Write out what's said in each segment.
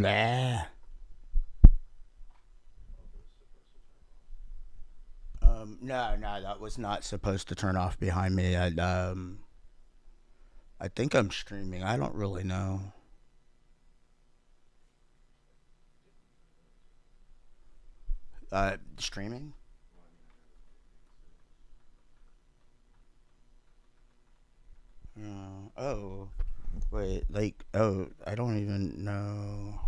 Blah. No, that was not supposed to turn off behind me. I think I'm streaming. I don't really know. Streaming? Oh, wait, like, oh, I don't even know.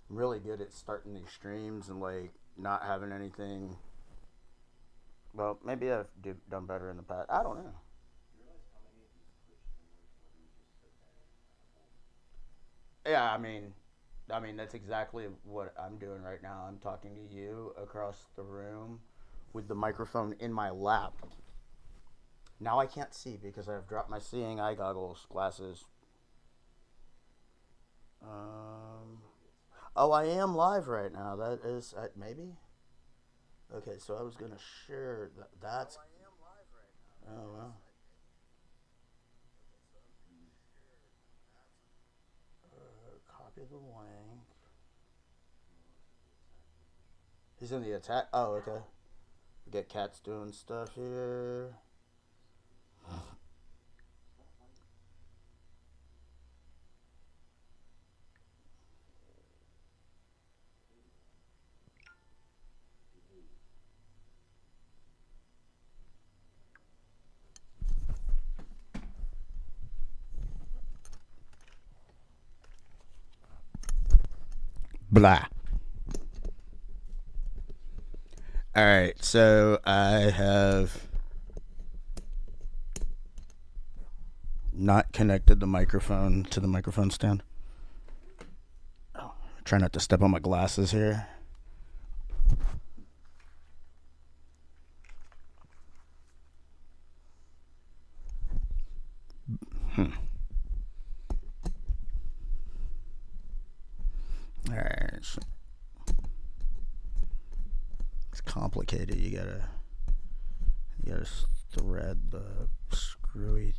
I'm really good at starting these streams and like not having anything. Well, maybe done better in the past. I don't know. Yeah, I mean that's exactly what I'm doing right now. I'm talking to you across the room with the microphone in my lap. Now I can't see because I've dropped my seeing eye goggles glasses. Um, oh, I am live right now. That is maybe. Okay, so I was gonna share that. That's. Oh well. Copy the link. He's in the attack. Oh, okay. We get cats doing stuff here. Blah. All right, so I have not connected the microphone to the microphone stand. Oh, try not to step on my glasses here. Hmm. All right, so it's complicated. You gotta thread the screwy.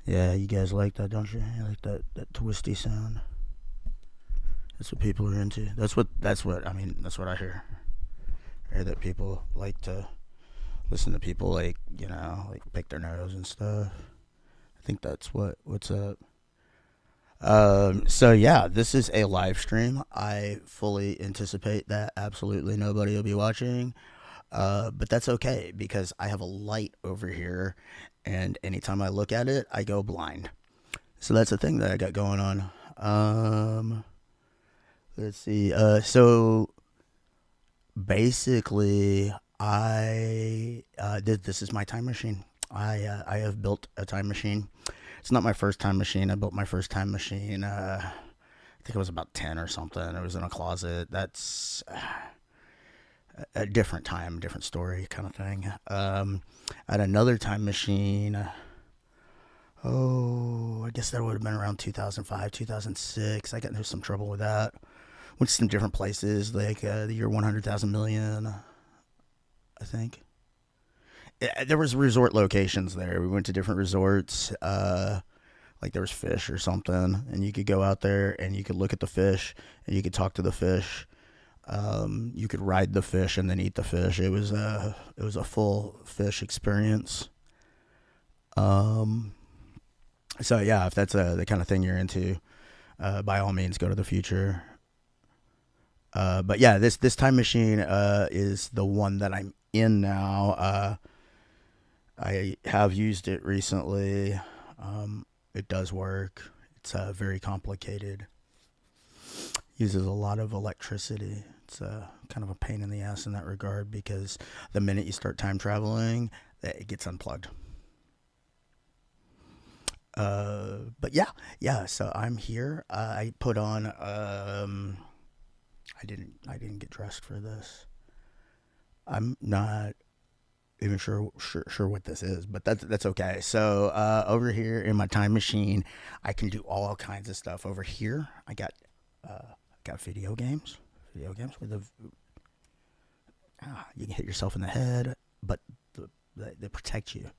Yeah, you guys like that, don't you? You like that twisty sound. That's what people are into. That's what I mean. That's what I hear. I hear that people like to listen to people like like pick their nose and stuff. I think that's what's up. So yeah, this is a live stream. I fully anticipate that absolutely nobody will be watching. But that's okay because I have a light over here, and anytime I look at it, I go blind. So that's the thing that I got going on. Let's see. So basically, I this is my time machine. I have built a time machine. It's not my first time machine. I built my first time machine. I think it was about 10 or something. It was in a closet. That's a different time, different story kind of thing. I had another time machine. Oh, I guess that would have been around 2005, 2006. I got into some trouble with that. Went to some different places, like the year 100,000 million, I think. There was resort locations there. We went to different resorts. Like there was fish or something, and you could go out there and you could look at the fish and you could talk to the fish. You could ride the fish and then eat the fish. It was a full fish experience. Um, so yeah, if that's the kind of thing you're into, by all means, go to the future. But yeah, this time machine is the one that I'm in now. I have used it recently. It does work. It's very complicated. Uses a lot of electricity. It's kind of a pain in the ass in that regard because the minute you start time traveling, it gets unplugged. But yeah, yeah. So I'm here. I put on. I didn't get dressed for this. I'm not even sure what this is, but that's okay. So over here in my time machine, I can do all kinds of stuff. Over here, got video games with you can hit yourself in the head, but they protect you.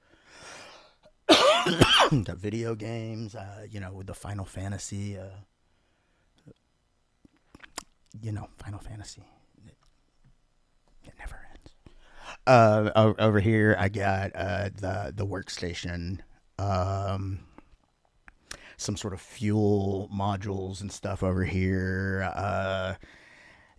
Got video games, with the Final Fantasy, Final Fantasy. It never ends. Over here, I got the workstation, um, some sort of fuel modules and stuff over here.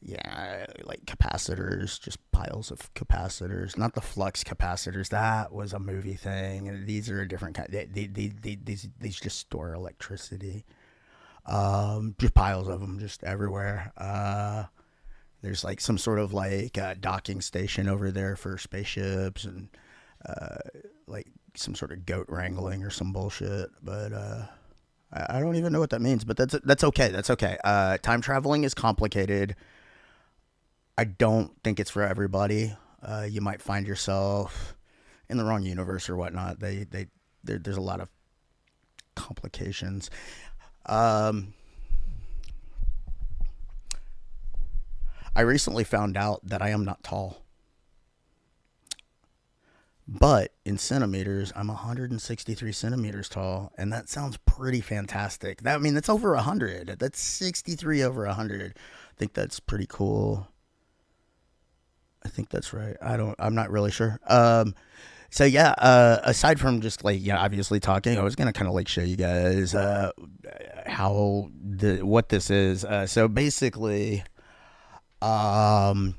Yeah, like capacitors, just piles of capacitors. Not the flux capacitors. That was a movie thing. These are a different kind. These just store electricity. Just piles of them, just everywhere. There's like some sort of like docking station over there for spaceships and uh, like some sort of goat wrangling or some bullshit. But I don't even know what that means. But that's okay. That's okay. Time traveling is complicated. I don't think it's for everybody. You might find yourself in the wrong universe or whatnot. There's a lot of complications. Um, I recently found out that I am not tall, but in centimeters, I'm 163 centimeters tall, and that sounds pretty fantastic. I mean, that's over 100. That's 63 over 100. I think that's pretty cool. I think that's right. I'm not really sure. So yeah, aside from just like, obviously talking, I was gonna kind of like show you guys how what this is. So basically, um,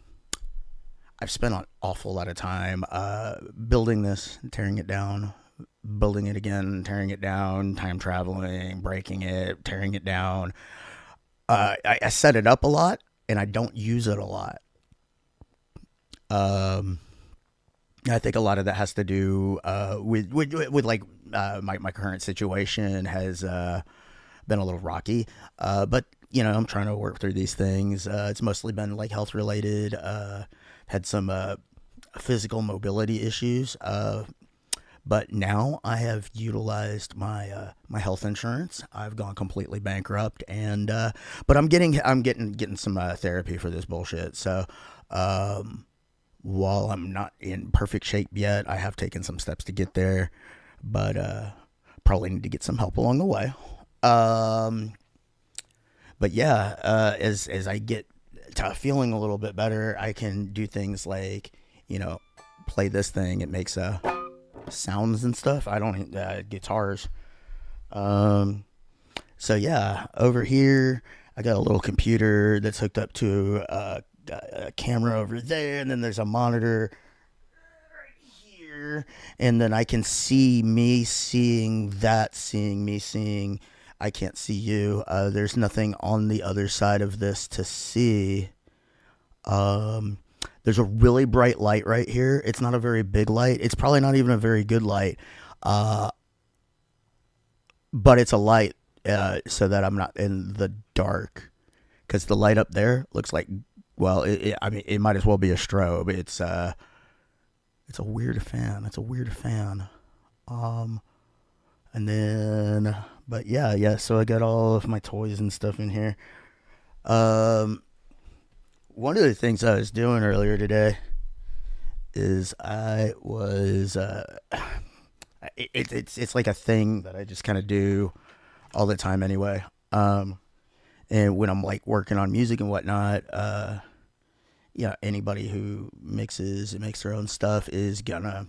I've spent an awful lot of time building this, tearing it down, building it again, tearing it down, time traveling, breaking it, tearing it down. I set it up a lot, and I don't use it a lot. Um, I think a lot of that has to do with like my current situation has been a little rocky, but I'm trying to work through these things. It's mostly been like health related. Had some physical mobility issues, but now I have utilized my health insurance. I've gone completely bankrupt, and but I'm getting some therapy for this bullshit. So. While I'm not in perfect shape yet, I have taken some steps to get there, but probably need to get some help along the way. Um, but yeah, as I get to feeling a little bit better, I can do things like, you know, play this thing. It makes sounds and stuff. I don't guitars. Um, so yeah, over here I got a little computer that's hooked up to a camera over there, and then there's a monitor here, and then I can see me seeing that, seeing me seeing. I can't see you. There's nothing on the other side of this to see. Um, there's a really bright light right here. It's not a very big light. It's probably not even a very good light. Uh, but it's a light so that I'm not in the dark. Because the light up there looks like, well, I mean, it might as well be a strobe. It's a weird fan. It's a weird fan. Um, and then, but yeah. So I got all of my toys and stuff in here. Um, One of the things I was doing earlier today is I was it's like a thing that I just kind of do all the time anyway. And when I'm like working on music and whatnot, anybody who mixes and makes their own stuff is gonna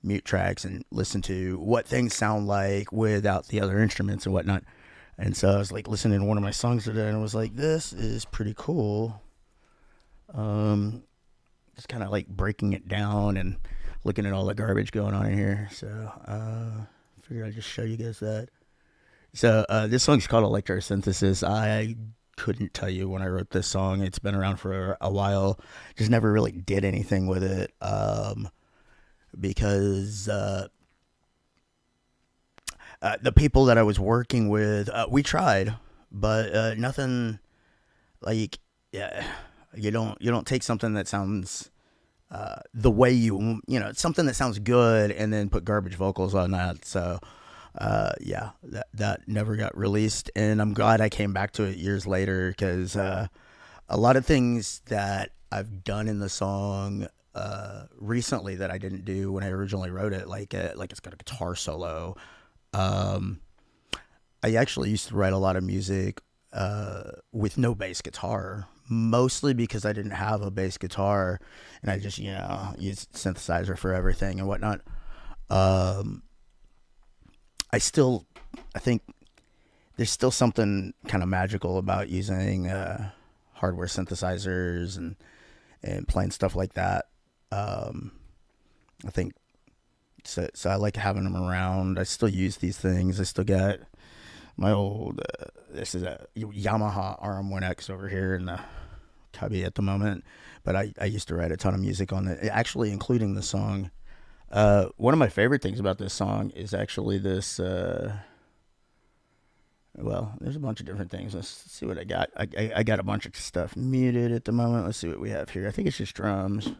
mute tracks and listen to what things sound like without the other instruments and whatnot. And so I was like listening to one of my songs today, and I was like, "This is pretty cool." Just kind of like breaking it down and looking at all the garbage going on in here. So figured I'd just show you guys that. So this song's called Electrosynthesis. I couldn't tell you when I wrote this song. It's been around for a while. Just never really did anything with it because The people that I was working with, we tried, but nothing like, yeah, you don't take something that sounds the way something that sounds good and then put garbage vocals on that. So yeah, that never got released, and I'm glad I came back to it years later because a lot of things that I've done in the song recently that I didn't do when I originally wrote it, like it's got a guitar solo. Um, I actually used to write a lot of music with no bass guitar, mostly because I didn't have a bass guitar, and I just used synthesizer for everything and whatnot. Um, I still, I think there's still something kind of magical about using hardware synthesizers and playing stuff like that. Um, I think so. I like having them around. I still use these things. I still got my old. This is a Yamaha RM1X over here in the cubby at the moment. But I used to write a ton of music on it, actually, including the song. One of my favorite things about this song is actually this. Well, there's a bunch of different things. Let's see what I got. I got a bunch of stuff muted at the moment. Let's see what we have here. I think it's just drums.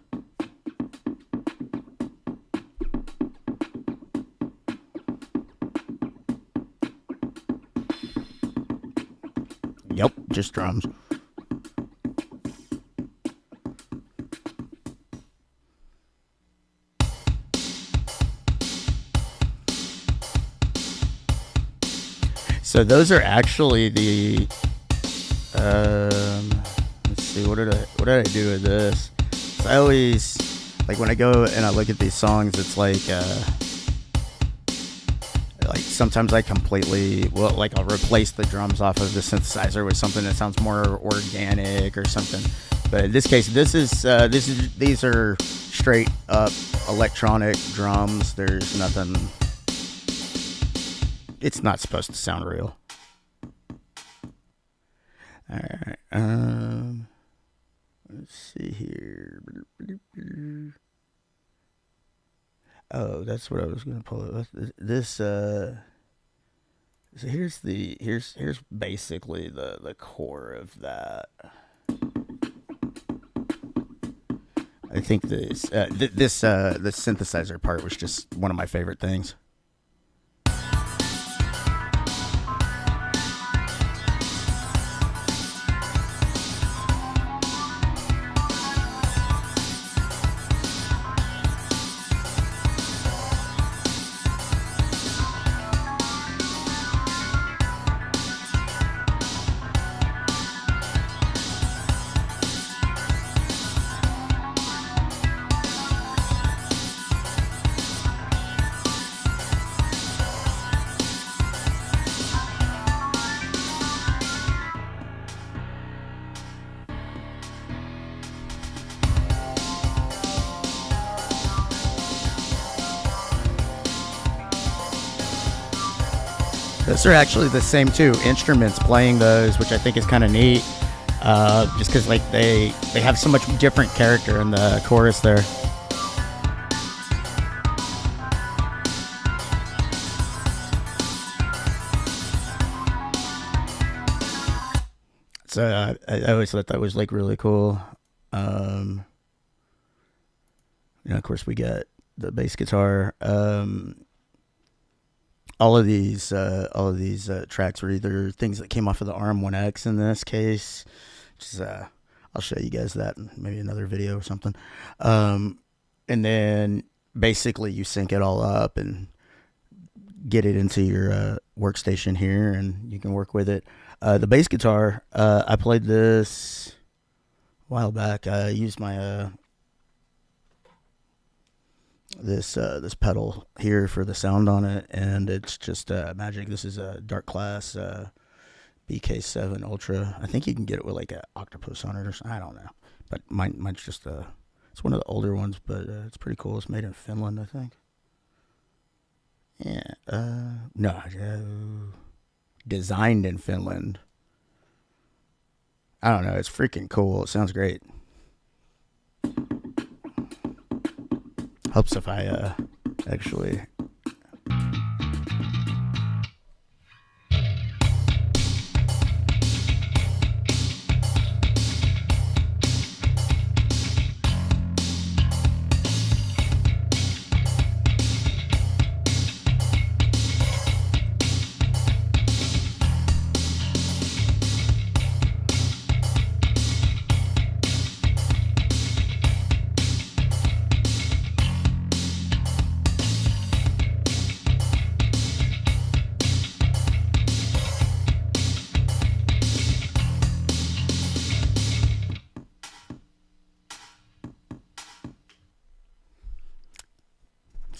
Yep, just drums. So those are actually the. Let's see. What did I do with this? So I always when I go and I look at these songs, it's like sometimes I completely I'll replace the drums off of the synthesizer with something that sounds more organic or something. But in this case, these are straight up electronic drums. There's nothing. It's not supposed to sound real. All right. Let's see here. Oh, that's what I was gonna pull up. This so here's basically the core of that. I think the synthesizer part was just one of my favorite things. Those are actually the same two instruments playing those, which I think is kind of neat. Just because they have so much different character in the chorus there. So I always thought that was really cool. Um, of course, we got the bass guitar. All of these tracks were either things that came off of the RM1X in this case. Just I'll show you guys that in maybe another video or something. And then basically you sync it all up and get it into your workstation here, and you can work with it. The bass guitar, I played this a while back. I used my this pedal here for the sound on it, and it's just magic. This is a Dark Class BK7 Ultra. I think you can get it with an octopus on it or something. I don't know, but mine's just it's one of the older ones, but it's pretty cool. It's made in Finland, I think. Yeah. No, designed in Finland. I don't know. It's freaking cool. It sounds great. Helps if I actually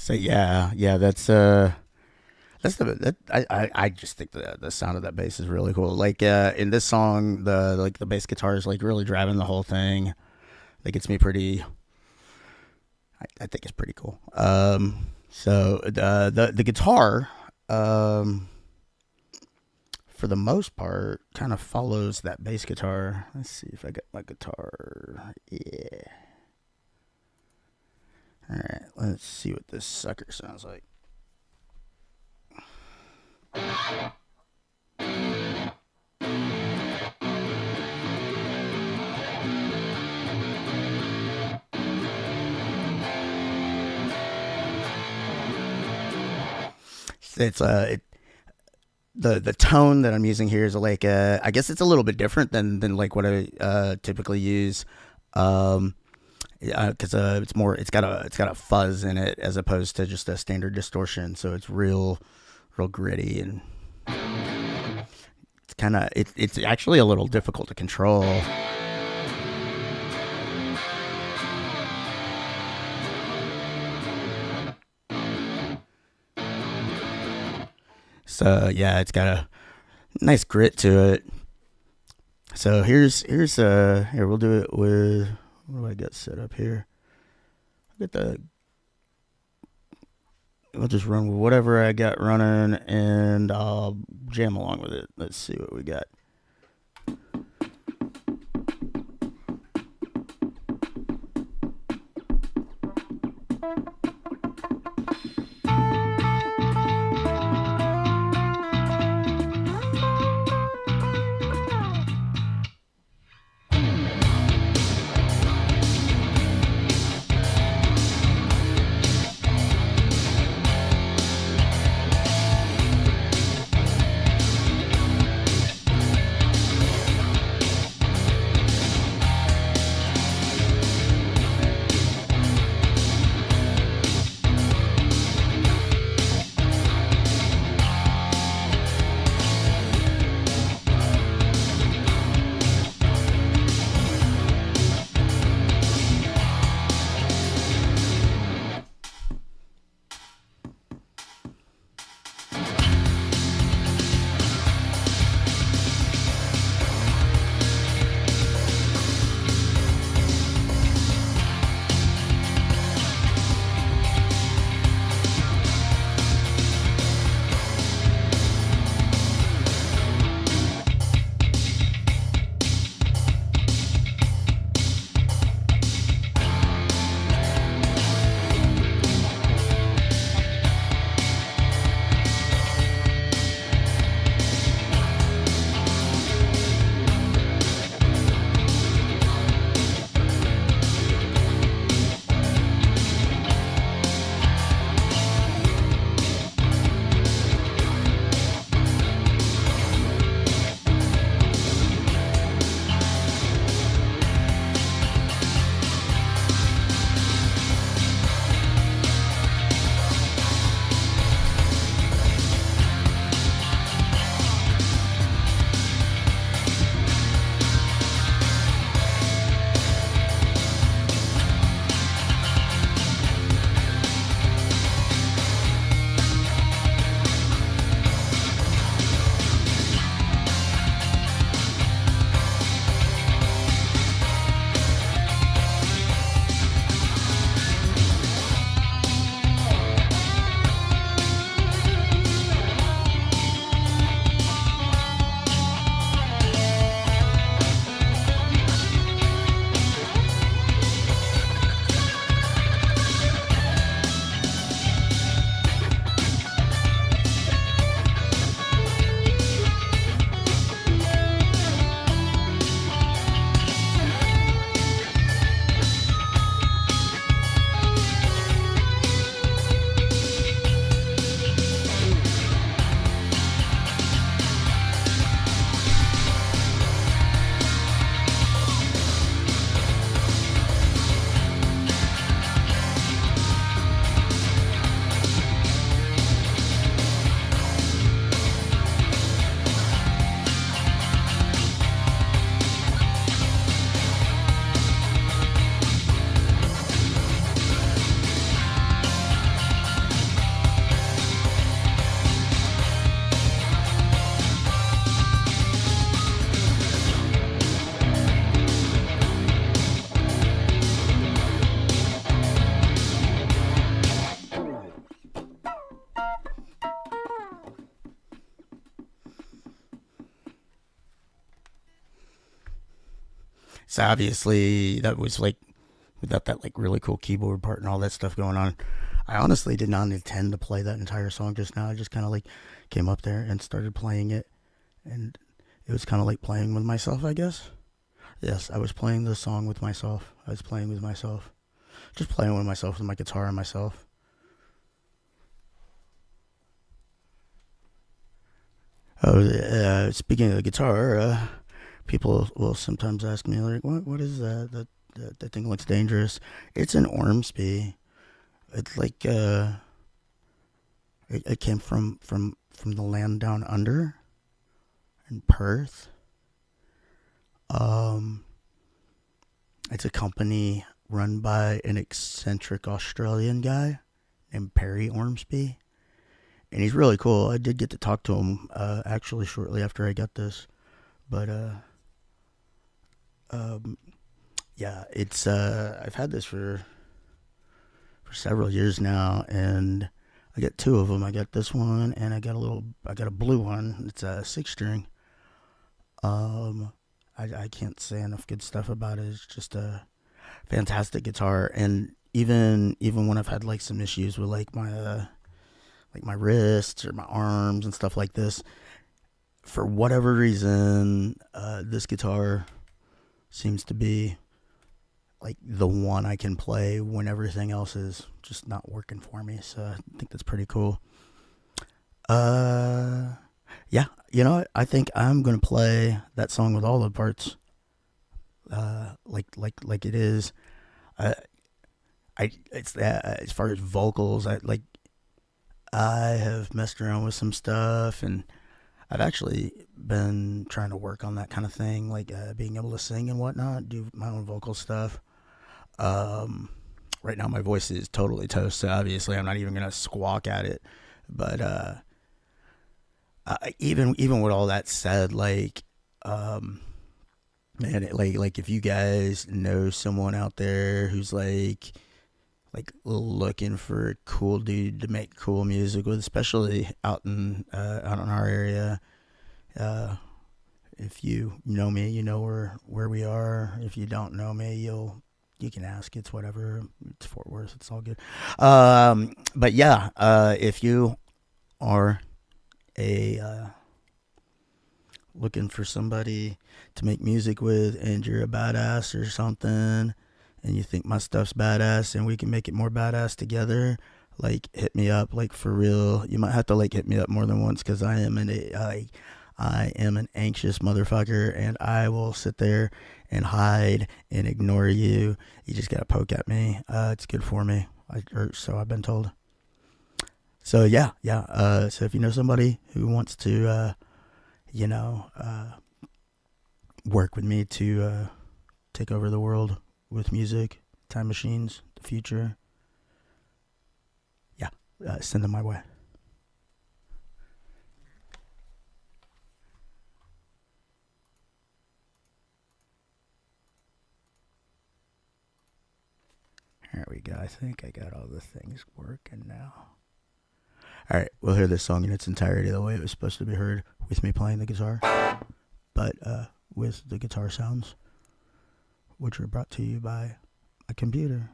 So yeah, that's I just think the sound of that bass is really cool. Like in this song, the bass guitar is like really driving the whole thing. That gets me pretty. I think it's pretty cool. So the guitar, for the most part, kind of follows that bass guitar. Let's see if I got my guitar. Yeah. All right. Let's see what this sucker sounds like. It's the tone that I'm using here is like I guess it's a little bit different than like what I typically use, because it's got a fuzz in it as opposed to just a standard distortion. So it's real gritty, and it's actually a little difficult to control. So yeah, it's got a nice grit to it. So here we'll do it with, what do I got set up here? I got the I'll just run with whatever I got running, and I'll jam along with it. Let's see what we got. So obviously that was like without that like really cool keyboard part and all that stuff going on. I honestly did not intend to play that entire song just now. I just kind of like came up there and started playing it, and it was kind of like playing with myself, I guess. Yes, I was playing the song with myself. I was playing with myself, just playing with myself with my guitar and myself. Oh, speaking of the guitar, people will sometimes ask me like, "What is that? That thing looks dangerous." It's an Ormsby. It's like it came from the land down under in Perth. Um, it's a company run by an eccentric Australian guy named Perry Ormsby, and he's really cool. I did get to talk to him actually shortly after I got this, but um, yeah, it's I've had this for several years now, and I got two of them. I got this one, and I got a blue one. It's a 6 string. Um, I can't say enough good stuff about it. It's just a fantastic guitar, and even when I've had like some issues with like my wrists or my arms and stuff like this, for whatever reason, this guitar seems to be like the one I can play when everything else is just not working for me. So I think that's pretty cool. Uh, yeah, you know what? I think I'm gonna play that song with all the parts, like it is. Uh, I it's that as far as vocals, I have messed around with some stuff, and I've actually been trying to work on that kind of thing, like being able to sing and whatnot, do my own vocal stuff. Um, right now my voice is totally toast, so obviously I'm not even gonna squawk at it. But even with all that said, um, man, like if you guys know someone out there who's like looking for a cool dude to make cool music with, especially out in our area. Uh, if you know me, you know where we are. If you don't know me, you can ask. It's whatever. It's Fort Worth. It's all good. But yeah, if you are a looking for somebody to make music with, and you're a badass or something, and you think my stuff's badass and we can make it more badass together, like hit me up, like for real. You might have to like hit me up more than once, because I am an anxious motherfucker, and I will sit there and hide and ignore you. You just gotta poke at me. It's good for me, or so I've been told. So yeah. So if you know somebody who wants to, you know, work with me to take over the world with music, time machines, the future, yeah, send them my way. There we go. I think I got all the things working now. All right, we'll hear this song in its entirety the way it was supposed to be heard, with me playing the guitar, but with the guitar sounds, which are brought to you by a computer.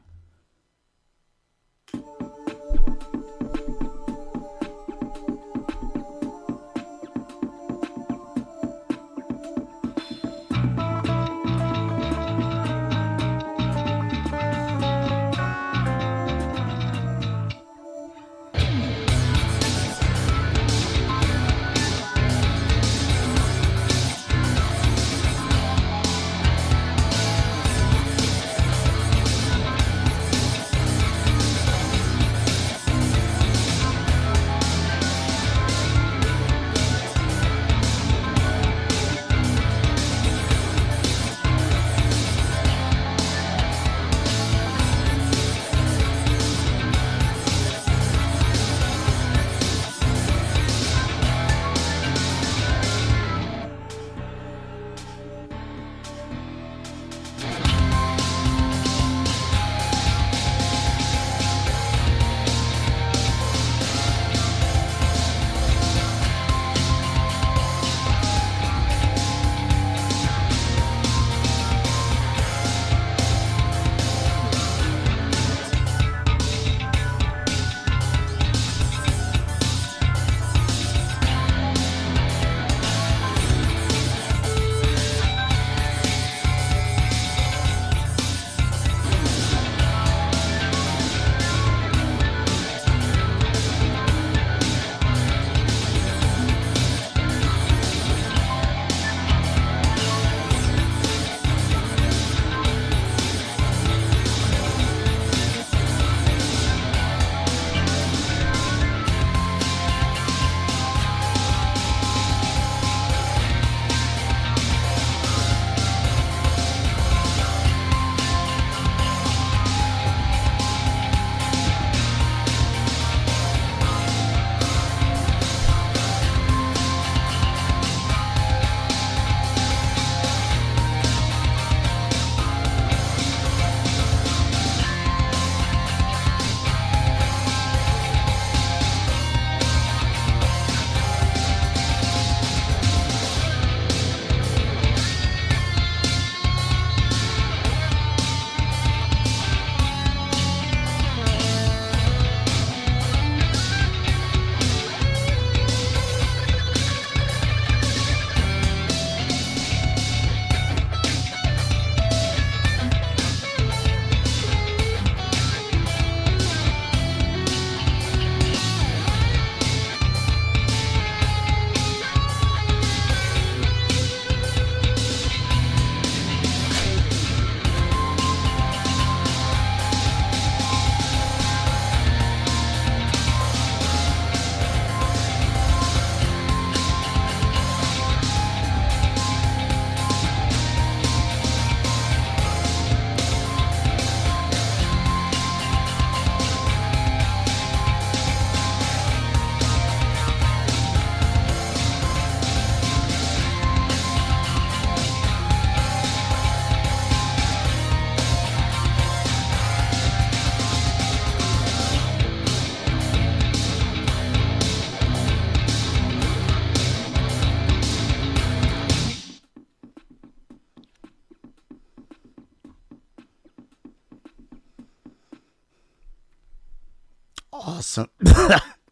Awesome.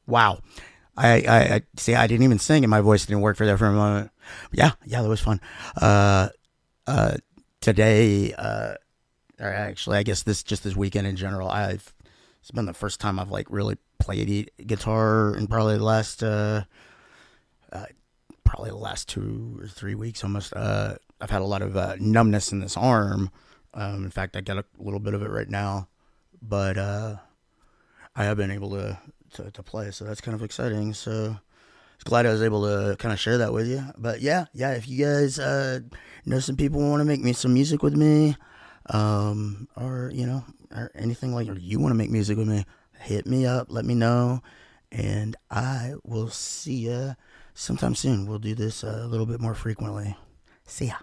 Wow. I see. I didn't even sing, and my voice didn't work for that for a moment. Yeah, yeah, that was fun. Uh, uh, Today, or actually, I guess this weekend in general, it's been the first time I've like really played guitar in uh, probably the last 2 or 3 weeks almost. I've had a lot of numbness in this arm. In fact, I got a little bit of it right now, but I have been able to play, so that's kind of exciting. So glad I was able to kind of share that with you. But yeah, yeah, if you guys know some people want to make me some music with me, or or anything like, or you want to make music with me, hit me up, let me know, and I will see ya sometime soon. We'll do this a little bit more frequently. See ya.